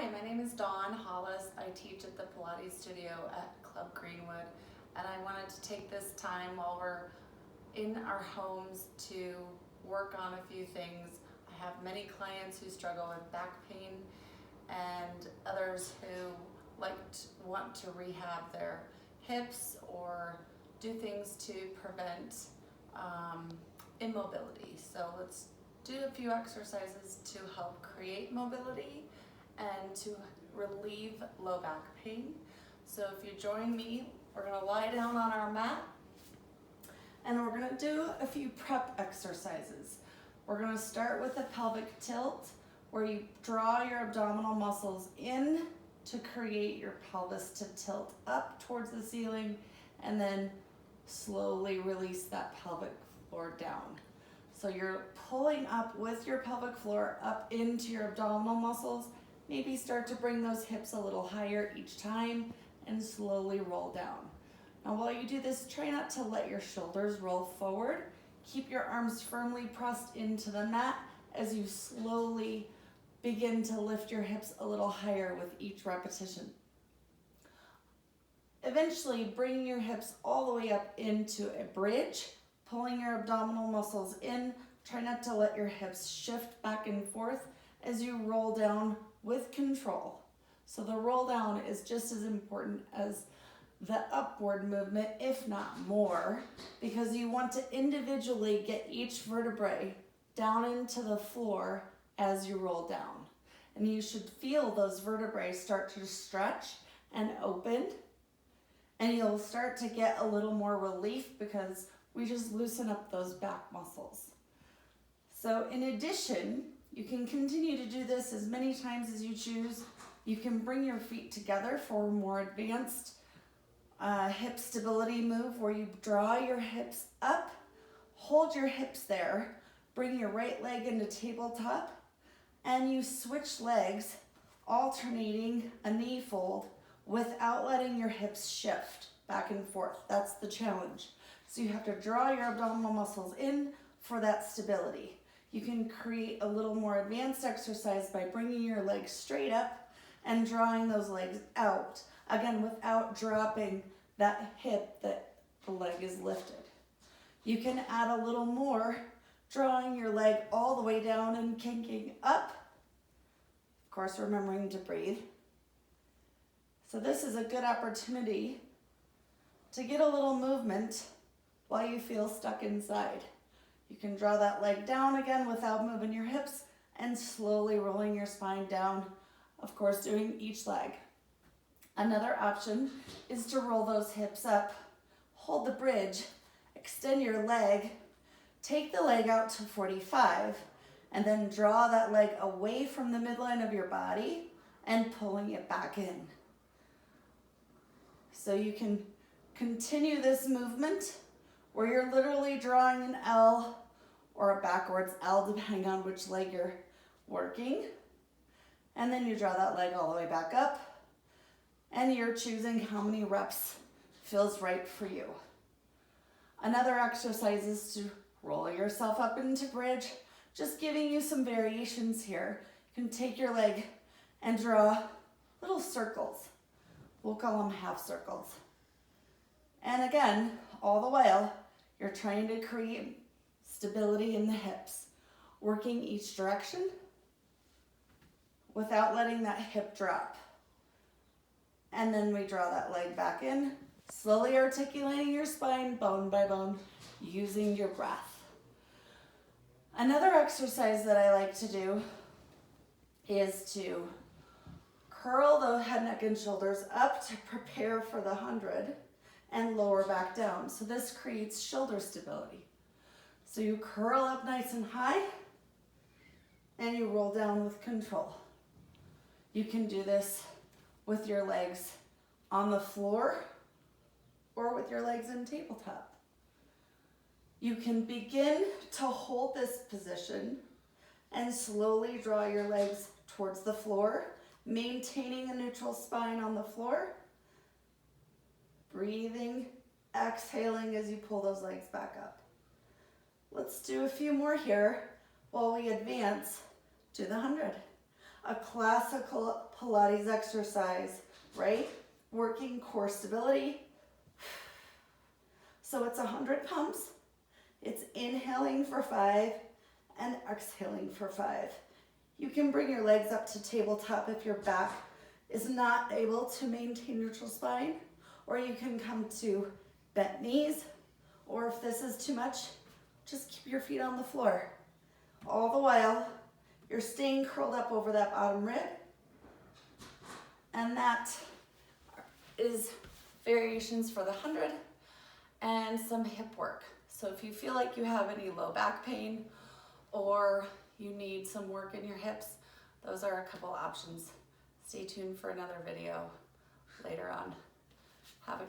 Hi, my name is Dawn Holles. I teach at the Pilates studio at Club Greenwood, and I wanted to take this time while we're in our homes to work on a few things. I have many clients who struggle with back pain and others who want to rehab their hips or do things to prevent immobility. So let's do a few exercises to help create mobility and to relieve low back pain. So if you join me, we're going to lie down on our mat and we're going to do a few prep exercises. We're going to start with a pelvic tilt where you draw your abdominal muscles in to create your pelvis to tilt up towards the ceiling and then slowly release that pelvic floor down. So you're pulling up with your pelvic floor up into your abdominal muscles. Maybe start to bring those hips a little higher each time and slowly roll down. Now while you do this, try not to let your shoulders roll forward. Keep your arms firmly pressed into the mat as you slowly begin to lift your hips a little higher with each repetition. Eventually bring your hips all the way up into a bridge, pulling your abdominal muscles in. Try not to let your hips shift back and forth as you roll down with control. So the roll down is just as important as the upward movement, if not more, because you want to individually get each vertebrae down into the floor as you roll down. And you should feel those vertebrae start to stretch and open, and you'll start to get a little more relief because we just loosen up those back muscles. So in addition, you can continue to do this as many times as you choose. You can bring your feet together for a more advanced hip stability move where you draw your hips up, hold your hips there, bring your right leg into tabletop, and you switch legs, alternating a knee fold without letting your hips shift back and forth. That's the challenge. So you have to draw your abdominal muscles in for that stability. You can create a little more advanced exercise by bringing your legs straight up and drawing those legs out, again, without dropping that hip that the leg is lifted. You can add a little more, drawing your leg all the way down and kinking up. Of course, remembering to breathe. So this is a good opportunity to get a little movement while you feel stuck inside. You can draw that leg down again without moving your hips and slowly rolling your spine down, of course, doing each leg. Another option is to roll those hips up, hold the bridge, extend your leg, take the leg out to 45, and then draw that leg away from the midline of your body and pulling it back in. So you can continue this movement where you're literally drawing an L or a backwards L depending on which leg you're working. And then you draw that leg all the way back up and you're choosing how many reps feels right for you. Another exercise is to roll yourself up into bridge, just giving you some variations here. You can take your leg and draw little circles. We'll call them half circles. And again, all the while, you're trying to create stability in the hips, working each direction without letting that hip drop. And then we draw that leg back in, slowly articulating your spine bone by bone, using your breath. Another exercise that I like to do is to curl the head, neck, and shoulders up to prepare for the 100 and lower back down. So this creates shoulder stability. So you curl up nice and high and you roll down with control. You can do this with your legs on the floor or with your legs in tabletop. You can begin to hold this position and slowly draw your legs towards the floor, maintaining a neutral spine on the floor. Breathing, exhaling as you pull those legs back up. Let's do a few more here while we advance to the 100. a classical Pilates exercise, right? Working core stability. So it's 100 pumps. It's inhaling for 5 and exhaling for 5. You can bring your legs up to tabletop if your back is not able to maintain neutral spine, or you can come to bent knees, or if this is too much, just keep your feet on the floor. All the while, you're staying curled up over that bottom rib, and that is variations for the 100 and some hip work. So if you feel like you have any low back pain or you need some work in your hips, those are a couple options. Stay tuned for another video later on.